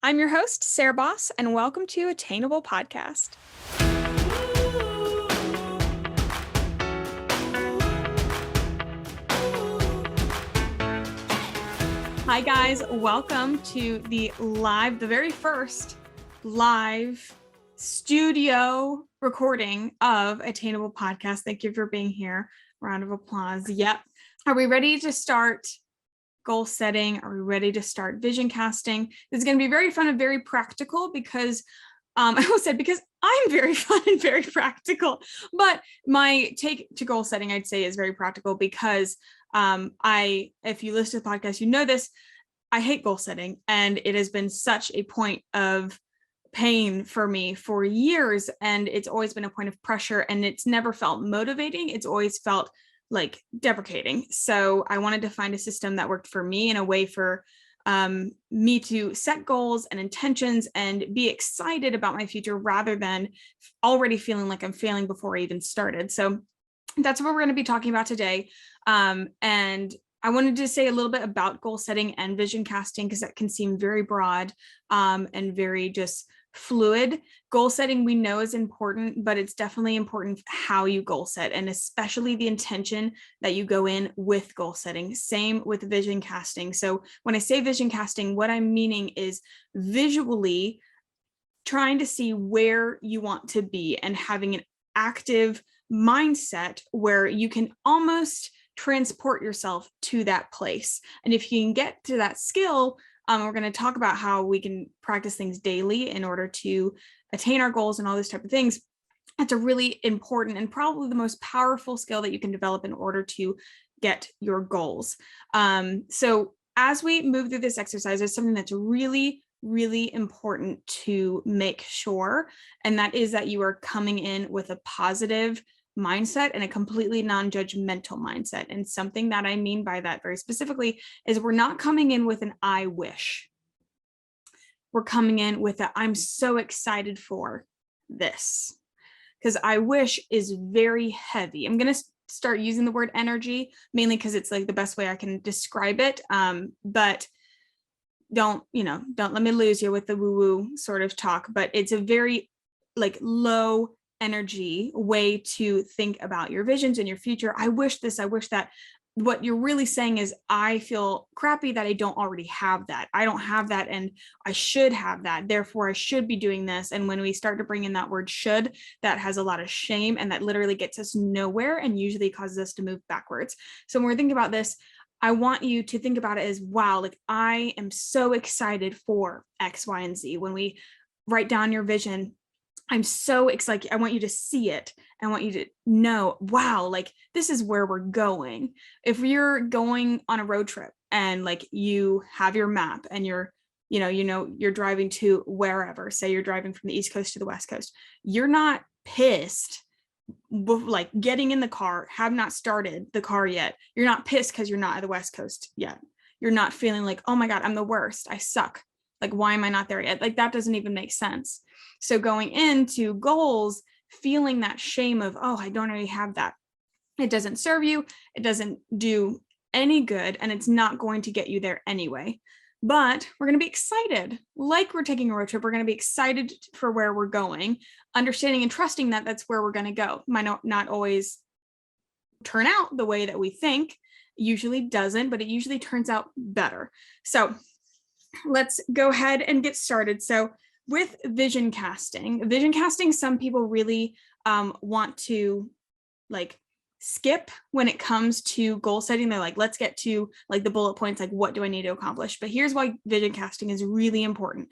I'm your host, Sarah Baus, and welcome to Attainable Podcast. Hi guys, welcome to the very first live studio recording of Attainable Podcast. Thank you for being here. Round of applause. Yep. Are we ready to start goal setting? Are we ready to start vision casting? This is going to be very fun and very practical because I almost said because I'm very fun and very practical, but my take to goal setting, I'd say, is very practical because if you listen to the podcast, you know this, I hate goal setting, and it has been such a point of pain for me for years, and it's always been a point of pressure, and it's never felt motivating. It's always felt like deprecating. So I wanted to find a system that worked for me in a way for me to set goals and intentions and be excited about my future rather than already feeling like I'm failing before I even started. So that's what we're going to be talking about today. And I wanted to say a little bit about goal setting and vision casting because that can seem very broad and very just fluid. Goal setting we know is important, but it's definitely important how you goal set, and especially the intention that you go in with goal setting. Same with vision casting. So when I say vision casting, what I'm meaning is visually trying to see where you want to be and having an active mindset where you can almost transport yourself to that place. And if you can get to that skill, we're going to talk about how we can practice things daily in order to attain our goals and all those type of things. That's a really important and probably the most powerful skill that you can develop in order to get your goals. So as we move through this exercise, there's something that's really important to make sure, and that is that you are coming in with a positive mindset and a completely non-judgmental mindset. And something that I mean by that very specifically is we're not coming in with an I wish. We're coming in with a I'm so excited for this, because I wish is very heavy. I'm going to start using the word energy mainly because it's like the best way I can describe it. But don't let me lose you with the woo-woo sort of talk, but it's a very like low energy way to think about your visions and your future. I wish this, I wish that. What you're really saying is, I feel crappy that I don't already have that. I don't have that, and I should have that. Therefore, I should be doing this. And when we start to bring in that word should, that has a lot of shame, and that literally gets us nowhere and usually causes us to move backwards. So when we're thinking about this, I want you to think about it as, wow, like I am so excited for X, Y, and Z. When we write down your vision, I'm so excited. I want you to see it. I want you to know, wow, like this is where we're going. If you're going on a road trip and like you have your map and you're driving to wherever, say you're driving from the East Coast to the West Coast, you're not pissed like getting in the car, have not started the car yet. You're not pissed because you're not at the West Coast yet. You're not feeling like, oh my God, I'm the worst. I suck. Like, why am I not there yet? Like, that doesn't even make sense. So going into goals, feeling that shame of, oh, I don't already have that. It doesn't serve you. It doesn't do any good. And it's not going to get you there anyway. But we're going to be excited. Like we're taking a road trip. We're going to be excited for where we're going, understanding and trusting that that's where we're going to go. Might not always turn out the way that we think. Usually doesn't, but it usually turns out better. So let's go ahead and get started. So with vision casting, some people really want to like skip when it comes to goal setting. They're like, let's get to like the bullet points, like what do I need to accomplish? But here's why vision casting is really important.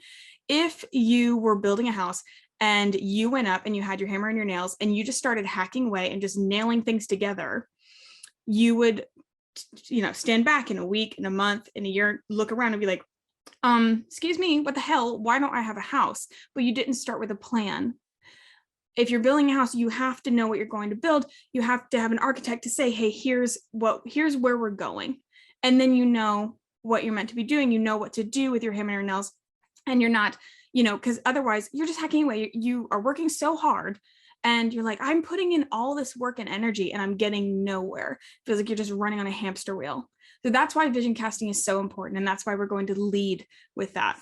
If you were building a house and you went up and you had your hammer and your nails and you just started hacking away and just nailing things together, you would, stand back in a week, in a month, in a year, look around and be like, excuse me, what the hell? Why don't I have a house? But you didn't start with a plan. If you're building a house, you have to know what you're going to build. You have to have an architect to say, hey, here's where we're going. And then you know what you're meant to be doing. You know what to do with your hammer and nails. And you're not, because otherwise you're just hacking away. You are working so hard and you're like, I'm putting in all this work and energy and I'm getting nowhere. It feels like you're just running on a hamster wheel. So that's why vision casting is so important. And that's why we're going to lead with that.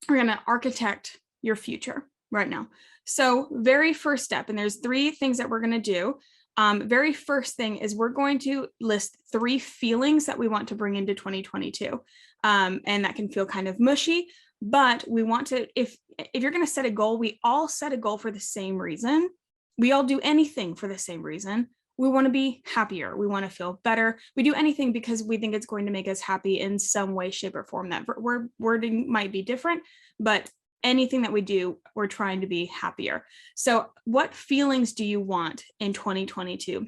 we're going to architect your future right now. So very first step, and there's 3 things that we're going to do. Very first thing is we're going to list 3 feelings that we want to bring into 2022. And that can feel kind of mushy, but we want to, if you're going to set a goal, we all set a goal for the same reason. We all do anything for the same reason. We want to be happier. We want to feel better. We do anything because we think it's going to make us happy in some way, shape, or form. That wording might be different, but anything that we do, we're trying to be happier. So what feelings do you want in 2022?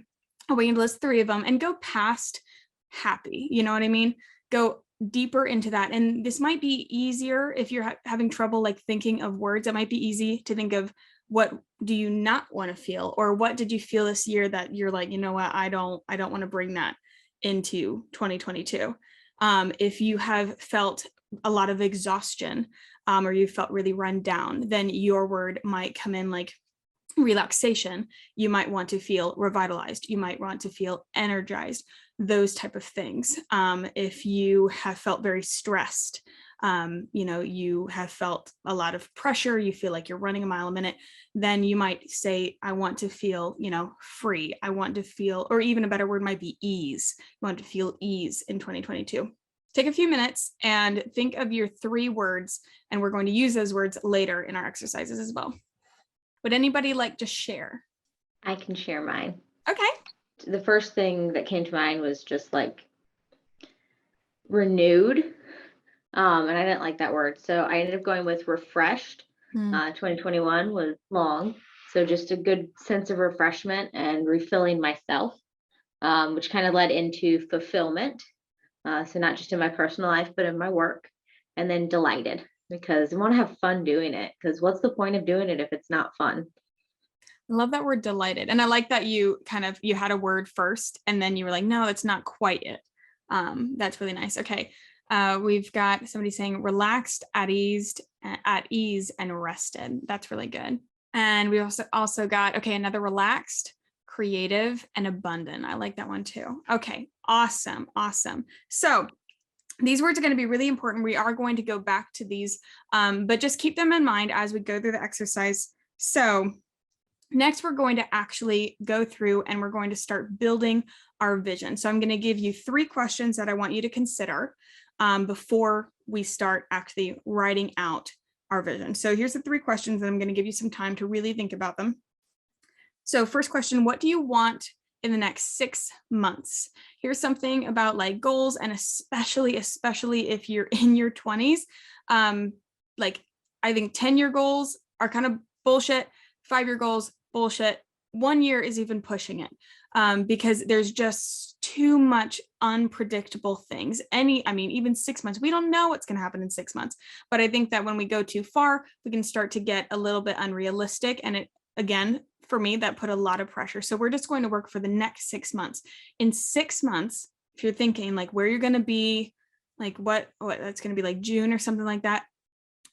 We can list 3 of them and go past happy. You know what I mean? Go deeper into that. And this might be easier if you're having trouble like thinking of words. It might be easy to think of what do you not want to feel, or what did you feel this year that you're like, you know what, I don't want to bring that into 2022. If you have felt a lot of exhaustion, or you felt really run down, then your word might come in like relaxation. You might want to feel revitalized. You might want to feel energized, those type of things. If you have felt very stressed, you have felt a lot of pressure, you feel like you're running a mile a minute, then you might say, I want to feel, free. I want to feel, or even a better word might be ease. You want to feel ease in 2022. Take a few minutes and think of your 3 words, and we're going to use those words later in our exercises as well. Would anybody like to share? I can share mine. Okay. The first thing that came to mind was just like renewed. And I didn't like that word. So I ended up going with refreshed. 2021 was long. So just a good sense of refreshment and refilling myself, which kind of led into fulfillment. So not just in my personal life, but in my work. And then delighted, because I want to have fun doing it. Because what's the point of doing it if it's not fun? I love that word delighted. And I like that you had a word first and then you were like, no, that's not quite it. That's really nice. Okay. We've got somebody saying relaxed, at ease, and rested. That's really good. And we also got, okay, another relaxed, creative, and abundant. I like that one too. Okay. Awesome. So these words are going to be really important. We are going to go back to these, but just keep them in mind as we go through the exercise. So next, we're going to actually go through and we're going to start building our vision. So I'm going to give you 3 questions that I want you to consider before we start actually writing out our vision. So here's the 3 questions, and I'm going to give you some time to really think about them. So first question, what do you want in the next 6 months? Here's something about like goals, and especially if you're in your 20s. Like I think 10-year goals are kind of bullshit. 5-year goals, bullshit. 1 year is even pushing it, because there's just too much unpredictable things. Even 6 months, we don't know what's going to happen in 6 months. But I think that when we go too far, we can start to get a little bit unrealistic. And it, again, for me, that put a lot of pressure. So we're just going to work for the next 6 months. In 6 months, if you're thinking like where you're going to be, like what that's going to be like June or something like that.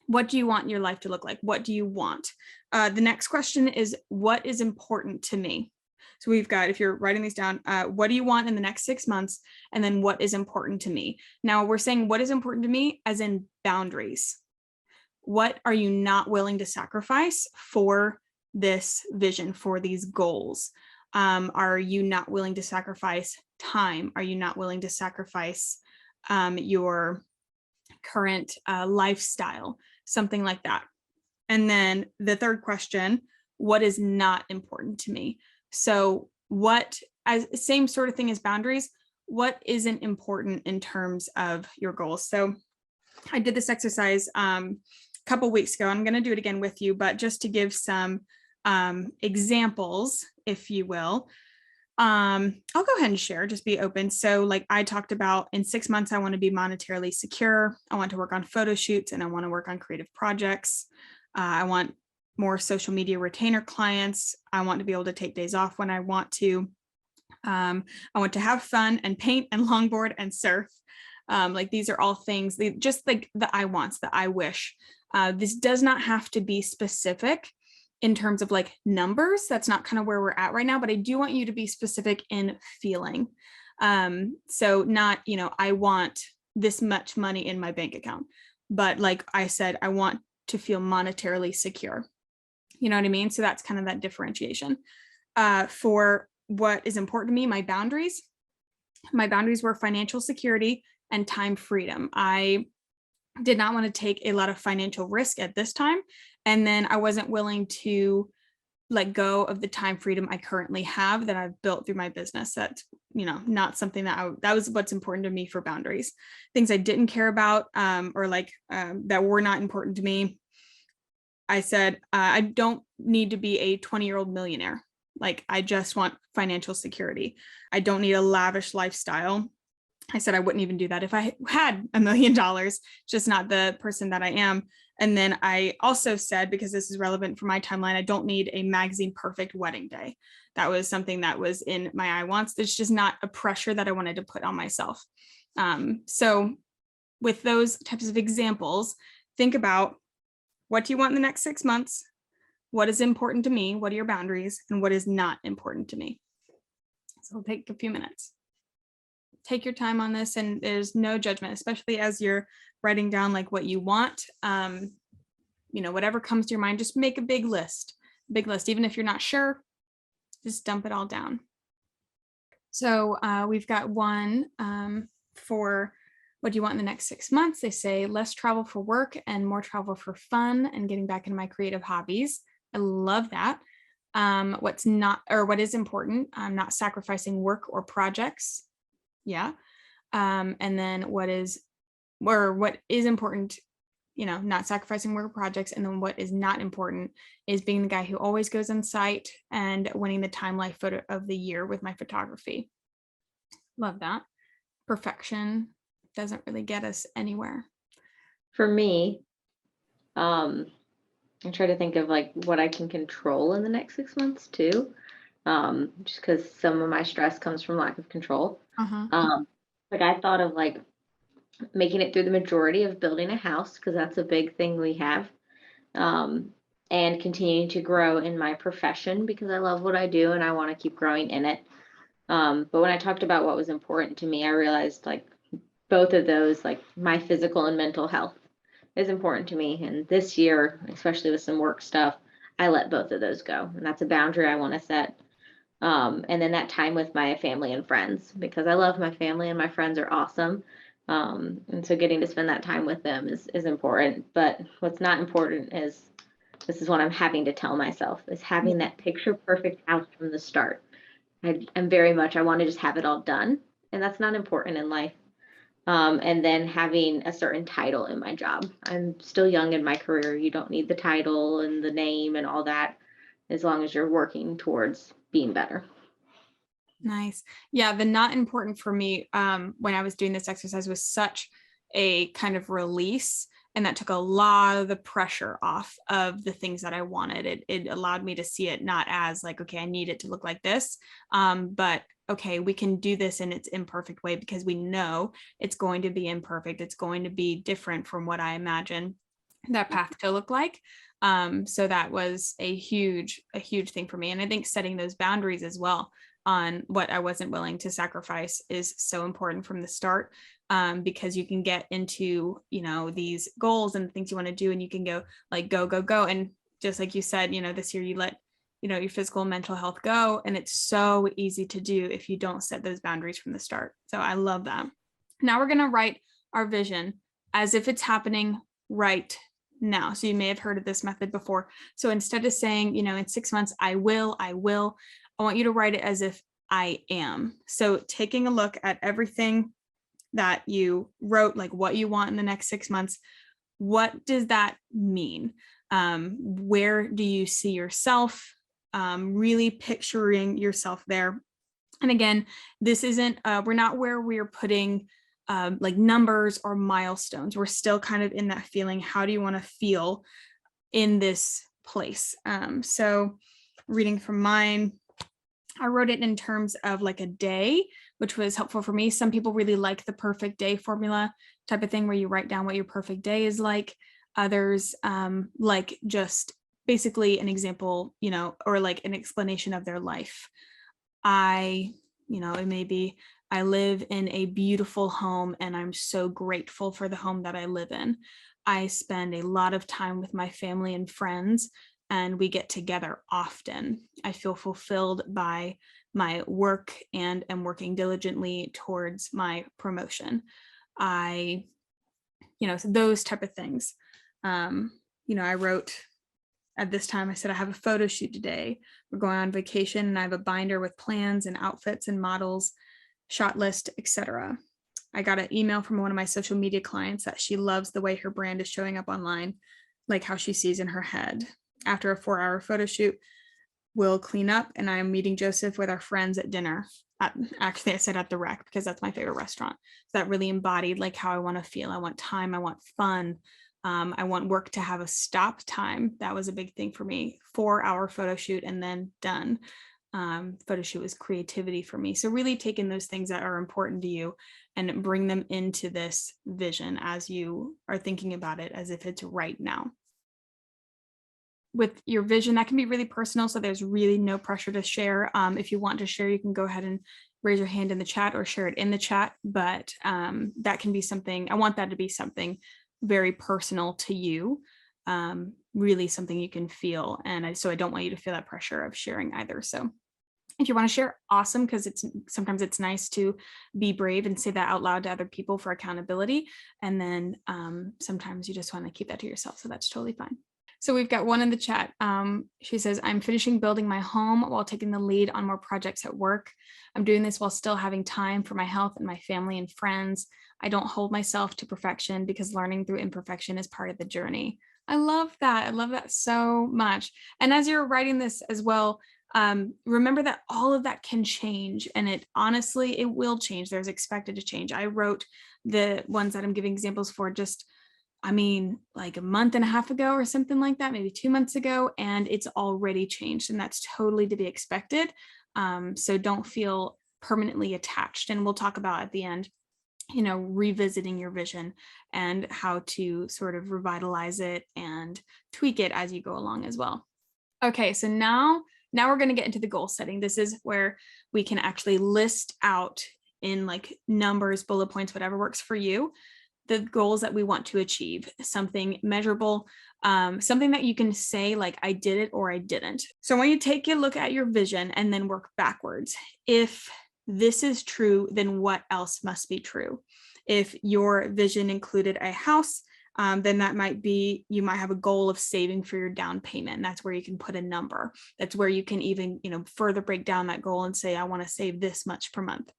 What do you want your life to look like? What do you want? The next question is, what is important to me? So we've got, if you're writing these down, what do you want in the next 6 months? And then what is important to me? Now we're saying what is important to me as in boundaries. What are you not willing to sacrifice for this vision, for these goals? Are you not willing to sacrifice time? Are you not willing to sacrifice your current lifestyle? Something like that. And then the third question, what is not important to me? So what, as same sort of thing as boundaries, what isn't important in terms of your goals? So I did this exercise a couple weeks ago. I'm going to do it again with you, but just to give some examples, if you will. I'll go ahead and share, just be open. So like I talked about, in 6 months, I want to be monetarily secure. I want to work on photo shoots, and I want to work on creative projects. I want more social media retainer clients. I want to be able to take days off when I want to. I want to have fun and paint and longboard and surf. Like these are all things, just like the I wants, the I wish. This does not have to be specific in terms of like numbers. That's not kind of where we're at right now, but I do want you to be specific in feeling. So not, I want this much money in my bank account. but like I said, I want to feel monetarily secure. You know what I mean? So that's kind of that differentiation. For what is important to me, my boundaries were financial security and time freedom. I did not want to take a lot of financial risk at this time. And then I wasn't willing to let go of the time freedom I currently have that I've built through my business. That's, not something that was what's important to me for boundaries. Things I didn't care about, or that were not important to me. I said, I don't need to be a 20-year-old millionaire. Like, I just want financial security. I don't need a lavish lifestyle. I said I wouldn't even do that if I had $1 million, just not the person that I am. And then I also said, because this is relevant for my timeline, I don't need a magazine perfect wedding day. That was something that was in my I wants. It's just not a pressure that I wanted to put on myself. So with those types of examples, think about, what do you want in the next 6 months? What is important to me? What are your boundaries? And what is not important to me? So it'll take a few minutes. Take your time on this, and there's no judgment, especially as you're writing down like what you want. Whatever comes to your mind, just make a big list. Even if you're not sure, just dump it all down. So we've got one for what do you want in the next 6 months? They say less travel for work and more travel for fun and getting back into my creative hobbies. I love that. What is important? I'm not sacrificing work or projects. Yeah. And then what is important, not sacrificing work or projects. And then what is not important is being the guy who always goes on site and winning the Time Life Photo of the Year with my photography. Love that. Perfection doesn't really get us anywhere. For me, I try to think of like what I can control in the next 6 months too. Just because some of my stress comes from lack of control. Like I thought of like making it through the majority of building a house, because that's a big thing we have. And continuing to grow in my profession, because I love what I do and I want to keep growing in it. But when I talked about what was important to me, I realized like both of those, like my physical and mental health is important to me. And this year, especially with some work stuff, I let both of those go. And that's a boundary I want to set. And then that time with my family and friends, because I love my family and my friends are awesome. And so getting to spend that time with them is important. But what's not important is, this is what I'm having to tell myself, is having that picture perfect house from the start. I'm very much, I want to just have it all done. And that's not important in life. And then having a certain title in my job. I'm still young in my career. You don't need the title and the name and all that, as long as you're working towards being better. Nice. Yeah, the not important for me when I was doing this exercise was such a kind of release, and that took a lot of the pressure off of the things that I wanted. It allowed me to see it not as like, okay, I need it to look like this, but okay, we can do this in its imperfect way, because we know it's going to be imperfect. It's going to be different from what I imagine that path to look like. So that was a huge thing for me. And I think setting those boundaries as well on what I wasn't willing to sacrifice is so important from the start, because you can get into, these goals and things you want to do, and you can go. And just like you said, this year you let, your physical and mental health go. And it's so easy to do if you don't set those boundaries from the start. So I love that. Now we're going to write our vision as if it's happening right now. So you may have heard of this method before. So instead of saying, in 6 months, I will, I want you to write it as if I am. So taking a look at everything that you wrote, like what you want in the next 6 months, what does that mean? Where do you see yourself? Really picturing yourself there. And again, this isn't, we're not where we're putting like numbers or milestones. We're still kind of in that feeling. How do you want to feel in this place? So reading from mine, I wrote it in terms of like a day, which was helpful for me. Some people really like the perfect day formula type of thing, where you write down what your perfect day is like. Others like just basically an example, or like an explanation of their life. It may be, I live in a beautiful home and I'm so grateful for the home that I live in. I spend a lot of time with my family and friends, and we get together often. I feel fulfilled by my work and am working diligently towards my promotion. So those type of things. I wrote at this time, I said, I have a photo shoot today. We're going on vacation and I have a binder with plans and outfits and models, shot list, etc. I got an email from one of my social media clients that she loves the way her brand is showing up online, like how she sees in her head. After a 4-hour photo shoot, we'll clean up and I'm meeting Joseph with our friends at dinner. Actually, I said at the Rec because that's my favorite restaurant. So that really embodied like how I want to feel. I want time. I want fun. I want work to have a stop time. That was a big thing for me. 4-hour photo shoot and then done. Photo shoot was creativity for me. So really taking those things that are important to you and bring them into this vision as you are thinking about it as if it's right now. With your vision, that can be really personal. So there's really no pressure to share. If you want to share, you can go ahead and raise your hand in the chat or share it in the chat. But that can be something, I want that to be something very personal to you, really something you can feel. And so I don't want you to feel that pressure of sharing either. So if you want to share, awesome, because sometimes it's nice to be brave and say that out loud to other people for accountability. And then sometimes you just want to keep that to yourself. So that's totally fine. So we've got one in the chat. She says, I'm finishing building my home while taking the lead on more projects at work. I'm doing this while still having time for my health and my family and friends. I don't hold myself to perfection because learning through imperfection is part of the journey. I love that. I love that so much. And as you're writing this as well, remember that all of that can change, and it will change. There's expected to change. I wrote the ones that I'm giving examples for like a month and a half ago or something like that, maybe 2 months ago, and it's already changed, and that's totally to be expected. So don't feel permanently attached. And we'll talk about at the end, revisiting your vision and how to sort of revitalize it and tweak it as you go along as well. Okay, so now we're going to get into the goal setting. This is where we can actually list out in like numbers, bullet points, whatever works for you, the goals that we want to achieve, something measurable, something that you can say like, I did it or I didn't. So I want you to take a look at your vision and then work backwards. If this is true, then what else must be true? If your vision included a house, then that might be, you might have a goal of saving for your down payment. And that's where you can put a number. That's where you can even, further break down that goal and say, I want to save this much per month.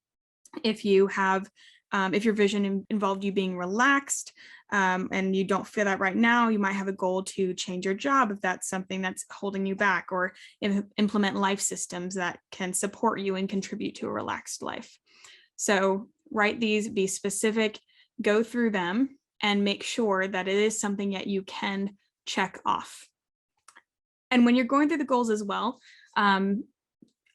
If you have, if your vision involved you being relaxed and you don't feel that right now, you might have a goal to change your job if that's something that's holding you back, or implement life systems that can support you and contribute to a relaxed life. So write these, be specific, go through them, and make sure that it is something that you can check off. And when you're going through the goals as well, I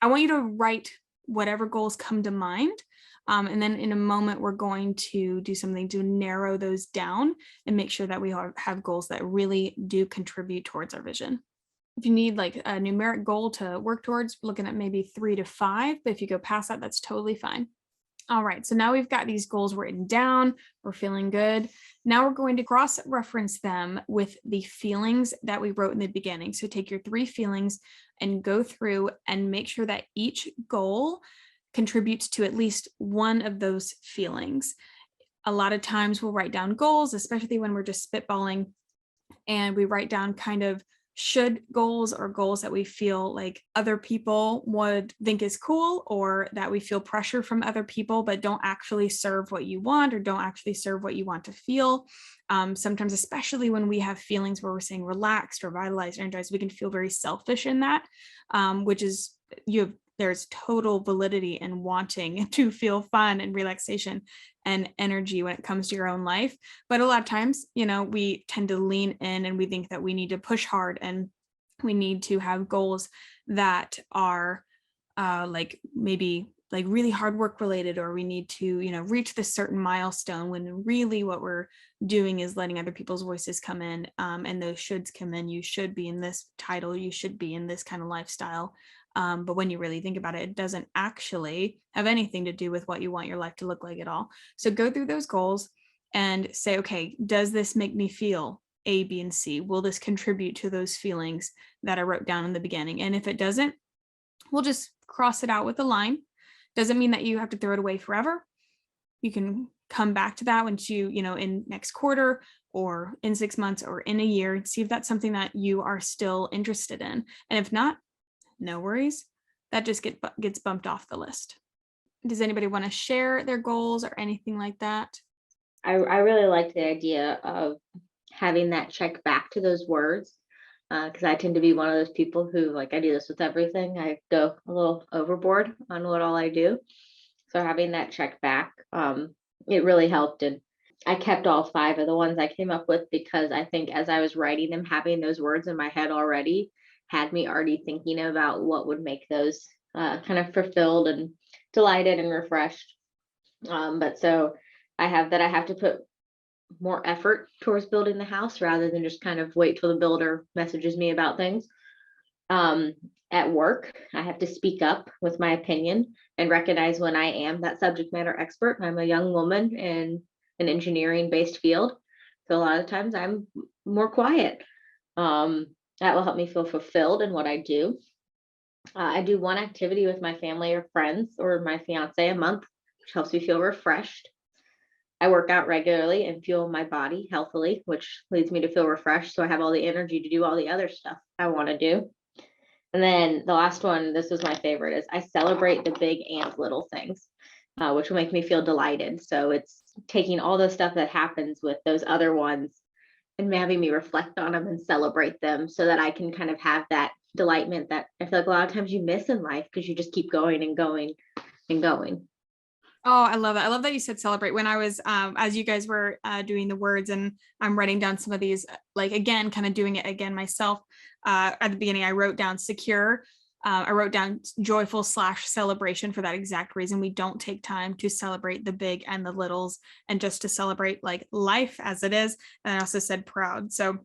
want you to write whatever goals come to mind. And then in a moment, we're going to do something to narrow those down and make sure that we have goals that really do contribute towards our vision. If you need like a numeric goal to work towards, looking at maybe 3 to 5, but if you go past that, that's totally fine. All right, so now we've got these goals written down, we're feeling good. Now we're going to cross-reference them with the feelings that we wrote in the beginning. So take your 3 feelings and go through and make sure that each goal contributes to at least one of those feelings. A lot of times we'll write down goals, especially when we're just spitballing, and we write down kind of should goals, or goals that we feel like other people would think is cool, or that we feel pressure from other people but don't actually serve what you want, or don't actually serve what you want to feel. Sometimes, especially when we have feelings where we're saying relaxed or vitalized, energized, we can feel very selfish in that, which is, there's total validity in wanting to feel fun and relaxation and energy when it comes to your own life. But a lot of times, we tend to lean in and we think that we need to push hard and we need to have goals that are like maybe like really hard work related, or we need to, reach this certain milestone, when really what we're doing is letting other people's voices come in, and those shoulds come in. You should be in this title, you should be in this kind of lifestyle. But when you really think about it, it doesn't actually have anything to do with what you want your life to look like at all. So go through those goals and say, okay, does this make me feel A, B, and C? Will this contribute to those feelings that I wrote down in the beginning? And if it doesn't, we'll just cross it out with a line. Doesn't mean that you have to throw it away forever. You can come back to that once you know, in next quarter or in 6 months or in a year, and see if that's something that you are still interested in. And if not, no worries. That just gets bumped off the list. Does anybody want to share their goals or anything like that? I really like the idea of having that check back to those words, because I tend to be one of those people who, like, I do this with everything. I go a little overboard on what all I do. So having that check back, it really helped. And I kept all 5 of the ones I came up with, because I think as I was writing them, having those words in my head already had me already thinking about what would make those kind of fulfilled and delighted and refreshed. But so I have to put more effort towards building the house rather than just kind of wait till the builder messages me about things. At work, I have to speak up with my opinion and recognize when I am that subject matter expert. I'm a young woman in an engineering based field. So a lot of times I'm more quiet. That will help me feel fulfilled in what I do. I do one activity with my family or friends or my fiance a month, which helps me feel refreshed. I work out regularly and fuel my body healthily, which leads me to feel refreshed. So I have all the energy to do all the other stuff I want to do. And then the last one, this was my favorite, is I celebrate the big and little things, which will make me feel delighted. So it's taking all the stuff that happens with those other ones and having me reflect on them and celebrate them, so that I can kind of have that delightment that I feel like a lot of times you miss in life because you just keep going and going and going. Oh, I love that. I love that you said celebrate. When I was, as you guys were doing the words, and I'm writing down some of these, like, again, kind of doing it again myself. At the beginning, I wrote down secure. I wrote down joyful / celebration for that exact reason. We don't take time to celebrate the big and the littles, and just to celebrate like life as it is. And I also said proud. So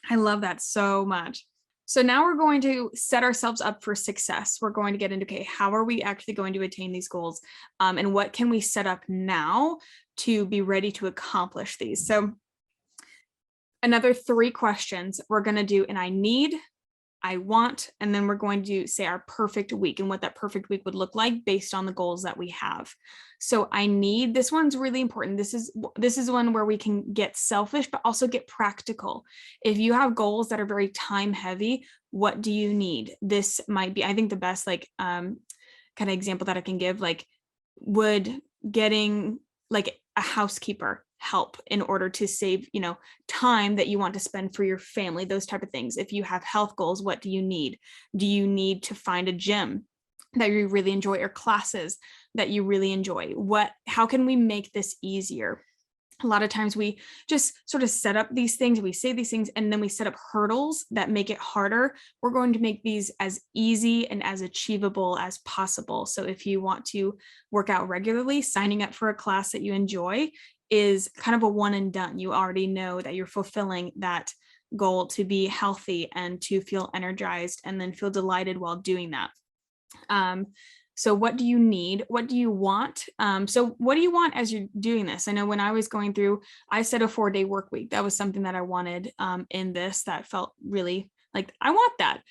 I love that so much. So now we're going to set ourselves up for success. We're going to get into, okay, how are we actually going to attain these goals? And what can we set up now to be ready to accomplish these? So another 3 questions we're going to do, and I need, I want, and then we're going to say our perfect week and what that perfect week would look like based on the goals that we have. So I need, this one's really important. This is one where we can get selfish, but also get practical. If you have goals that are very time heavy, what do you need? This might be, I think, the best kind of example that I can give, like, would getting like a housekeeper help in order to save, time that you want to spend for your family, those type of things. If you have health goals, what do you need? Do you need to find a gym that you really enjoy, or classes that you really enjoy? How can we make this easier? A lot of times we just sort of set up these things, we say these things, and then we set up hurdles that make it harder. We're going to make these as easy and as achievable as possible. So if you want to work out regularly, signing up for a class that you enjoy is kind of a one and done. You already know that you're fulfilling that goal to be healthy and to feel energized and then feel delighted while doing that. So what do you need? What do you want? So what do you want as you're doing this? I know when I was going through, I said a 4-day work week. That was something that I wanted in this, that felt really like, I want that.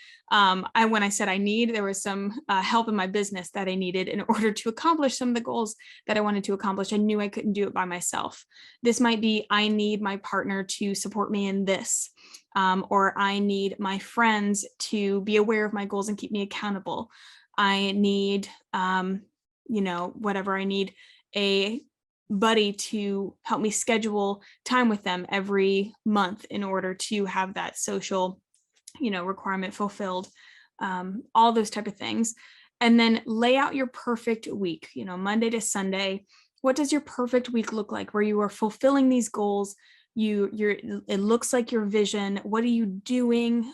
When I said I need, there was some help in my business that I needed in order to accomplish some of the goals that I wanted to accomplish. I knew I couldn't do it by myself. This might be, I need my partner to support me in this, or I need my friends to be aware of my goals and keep me accountable. I need, whatever, I need a buddy to help me schedule time with them every month in order to have that social, requirement fulfilled, all those type of things. And then lay out your perfect week, Monday to Sunday. What does your perfect week look like, where you are fulfilling these goals? It looks like your vision. What are you doing?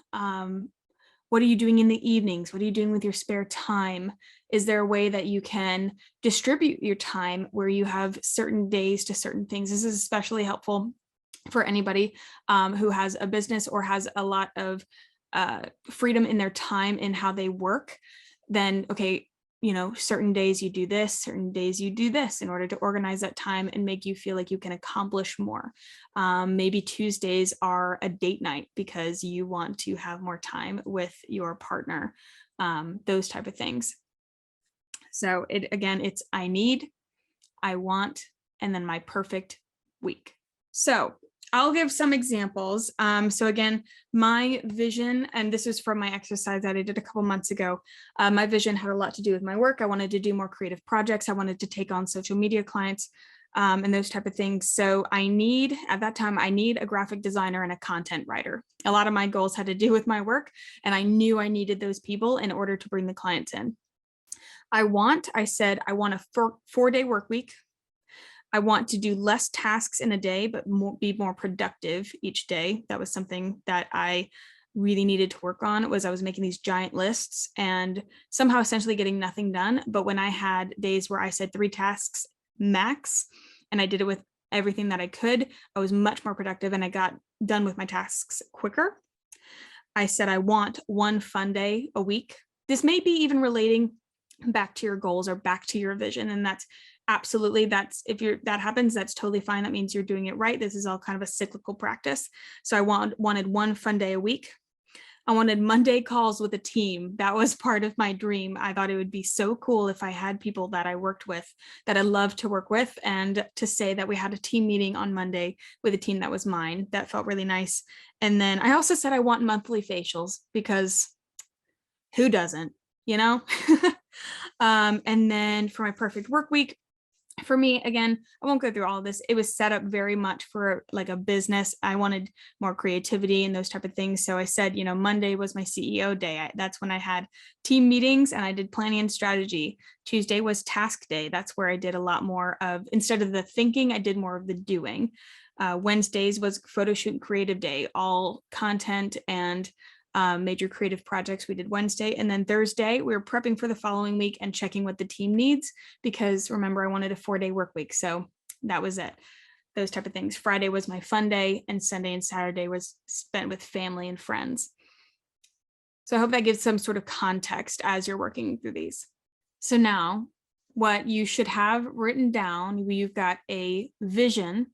What are you doing in the evenings? What are you doing with your spare time? Is there a way that you can distribute your time where you have certain days to certain things? This is especially helpful for anybody who has a business or has a lot of freedom in their time in how they work. Then, okay, certain days you do this, certain days you do this in order to organize that time and make you feel like you can accomplish more. Maybe Tuesdays are a date night because you want to have more time with your partner, those type of things. So it's I need, I want, and then my perfect week. So I'll give some examples. So again, my vision, and this is from my exercise that I did a couple months ago. My vision had a lot to do with my work. I wanted to do more creative projects. I wanted to take on social media clients and those type of things. So at that time, I need a graphic designer and a content writer. A lot of my goals had to do with my work, and I knew I needed those people in order to bring the clients in. I said, I want a 4-day work week. I want to do less tasks in a day, but be more productive each day. That was something that I really needed to work on. I was making these giant lists and somehow essentially getting nothing done. But when I had days where I said 3 tasks max, and I did it with everything that I could, I was much more productive and I got done with my tasks quicker. I said, I want 1 fun day a week. This may be even relating back to your goals or back to your vision. And that's absolutely, if that happens, that's totally fine. That means you're doing it right. This is all kind of a cyclical practice. So I wanted 1 fun day a week. I wanted Monday calls with a team. That was part of my dream. I thought it would be so cool if I had people that I worked with, that I love to work with, and to say that we had a team meeting on Monday with a team that was mine. That felt really nice. And then I also said I want monthly facials, because who doesn't, and then for my perfect work week, for me, again, I won't go through all of this. It was set up very much for like a business. I wanted more creativity and those type of things. So I said, Monday was my CEO day. That's when I had team meetings and I did planning and strategy. Tuesday was task day. That's where I did a lot more of, instead of the thinking, I did more of the doing. Wednesdays was photo shoot and creative day, all content and major creative projects we did Wednesday. And then Thursday, we were prepping for the following week and checking what the team needs, because remember, I wanted a 4-day work week. So that was it. Those type of things. Friday was my fun day, and Sunday and Saturday was spent with family and friends. So I hope that gives some sort of context as you're working through these. So now what you should have written down, you've got a vision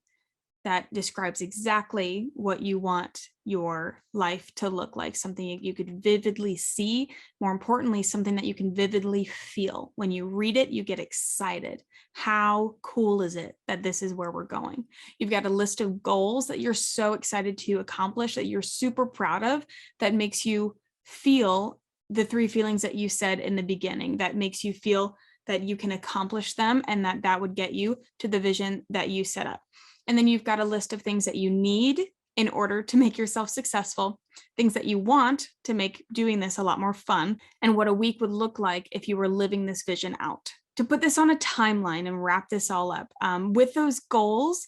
that describes exactly what you want your life to look like, something you could vividly see, more importantly, something that you can vividly feel. When you read it, you get excited. How cool is it that this is where we're going? You've got a list of goals that you're so excited to accomplish, that you're super proud of, that makes you feel the 3 feelings that you said in the beginning, that makes you feel that you can accomplish them, and that would get you to the vision that you set up. And then you've got a list of things that you need in order to make yourself successful, things that you want to make doing this a lot more fun, and what a week would look like if you were living this vision out. To put this on a timeline and wrap this all up, with those goals,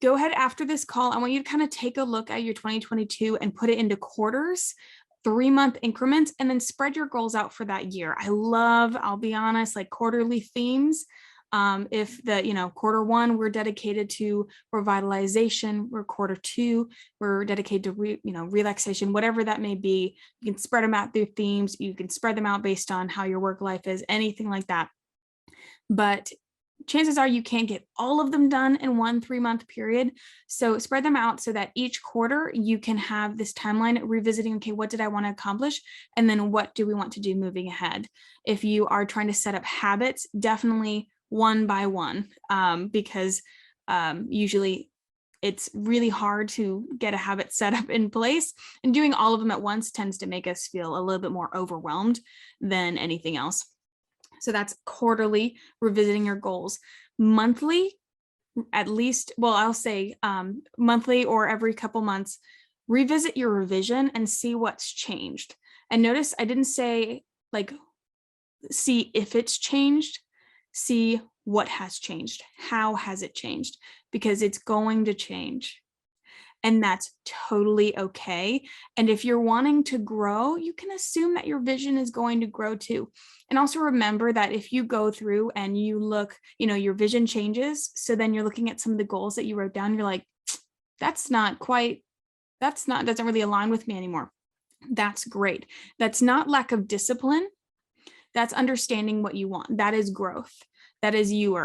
go ahead after this call. I want you to kind of take a look at your 2022 and put it into quarters, 3-month increments, and then spread your goals out for that year. I'll be honest, like quarterly themes. If the, quarter 1, we're dedicated to revitalization, or quarter 2, we're dedicated to, relaxation, whatever that may be, you can spread them out through themes. You can spread them out based on how your work life is, anything like that. But chances are you can't get all of them done in 1 3-month period. So spread them out so that each quarter you can have this timeline revisiting, okay, what did I want to accomplish? And then what do we want to do moving ahead? If you are trying to set up habits, definitely 1 by 1, because usually it's really hard to get a habit set up in place, and doing all of them at once tends to make us feel a little bit more overwhelmed than anything else. So that's quarterly, revisiting your goals. Monthly, at least, I'll say monthly or every couple months, revisit your revision and see what's changed. And notice I didn't say like, see if it's changed. See what has changed. How has it changed? Because it's going to change. And that's totally okay. And if you're wanting to grow, you can assume that your vision is going to grow too. And also remember that if you go through and you look, your vision changes. So then you're looking at some of the goals that you wrote down. You're like, doesn't really align with me anymore. That's great. That's not lack of discipline. That's understanding what you want. That is growth. That is you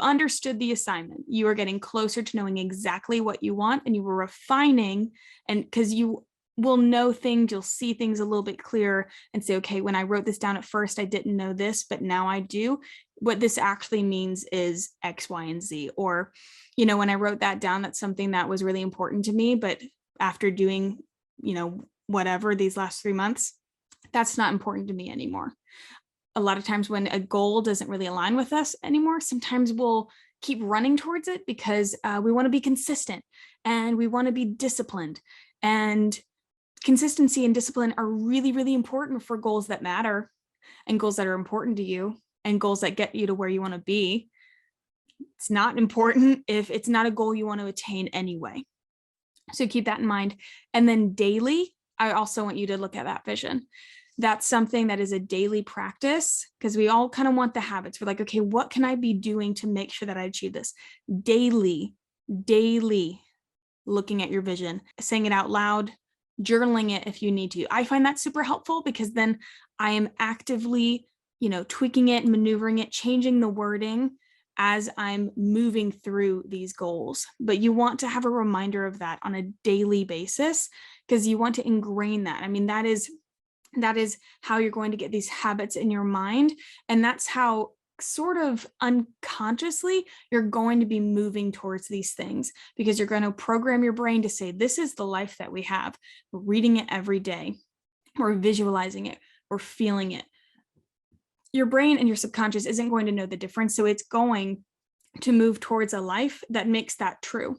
understood the assignment. You are getting closer to knowing exactly what you want, and you were refining, and because you will know things, you'll see things a little bit clearer and say, okay, when I wrote this down at first, I didn't know this, but now I do. What this actually means is X, Y, and Z. Or, when I wrote that down, that's something that was really important to me, but after doing, whatever these last 3 months, that's not important to me anymore. A lot of times when a goal doesn't really align with us anymore, sometimes we'll keep running towards it because we want to be consistent and we want to be disciplined. And consistency and discipline are really, really important for goals that matter and goals that are important to you and goals that get you to where you want to be. It's not important if it's not a goal you want to attain anyway. So keep that in mind. And then daily, I also want you to look at that vision. That's something that is a daily practice, because we all kind of want the habits. We're like, okay, what can I be doing to make sure that I achieve this? Daily looking at your vision, saying it out loud, journaling it if you need to. I find that super helpful because then I am actively, tweaking it, maneuvering it, changing the wording as I'm moving through these goals. But you want to have a reminder of that on a daily basis because you want to ingrain that. I mean, that is how you're going to get these habits in your mind. And that's how sort of unconsciously you're going to be moving towards these things, because you're going to program your brain to say, this is the life that we have. We're reading it every day. We're visualizing it. We're feeling it. Your brain and your subconscious isn't going to know the difference. So it's going to move towards a life that makes that true.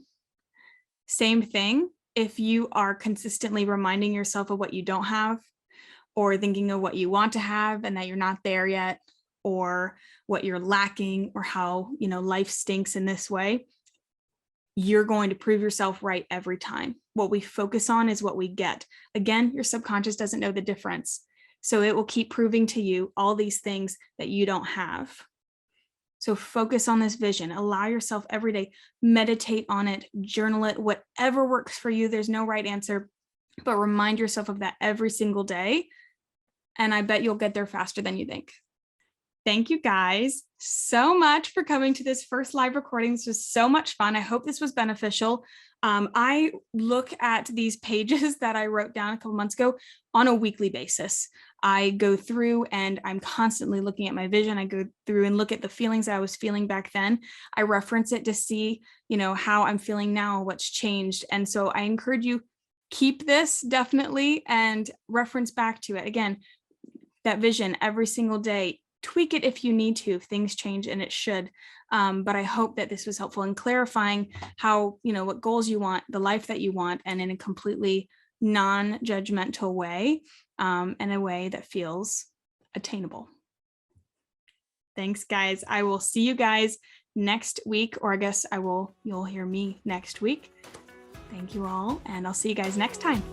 Same thing if you are consistently reminding yourself of what you don't have, or thinking of what you want to have and that you're not there yet, or what you're lacking, or how, life stinks in this way, you're going to prove yourself right every time. What we focus on is what we get. Again, your subconscious doesn't know the difference. So it will keep proving to you all these things that you don't have. So focus on this vision, allow yourself every day, meditate on it, journal it, whatever works for you. There's no right answer, but remind yourself of that every single day. And I bet you'll get there faster than you think. Thank you guys so much for coming to this first live recording. This was so much fun. I hope this was beneficial. I look at these pages that I wrote down a couple months ago on a weekly basis. I go through and I'm constantly looking at my vision. I go through and look at the feelings I was feeling back then. I reference it to see, how I'm feeling now, what's changed. And so I encourage you, keep this definitely and reference back to it. Again, that vision every single day. Tweak it if you need to, if things change, and it should. But I hope that this was helpful in clarifying how, what goals you want, the life that you want, and in a completely non-judgmental way, and a way that feels attainable. Thanks, guys. I will see you guys next week, or I guess you'll hear me next week. Thank you all, and I'll see you guys next time.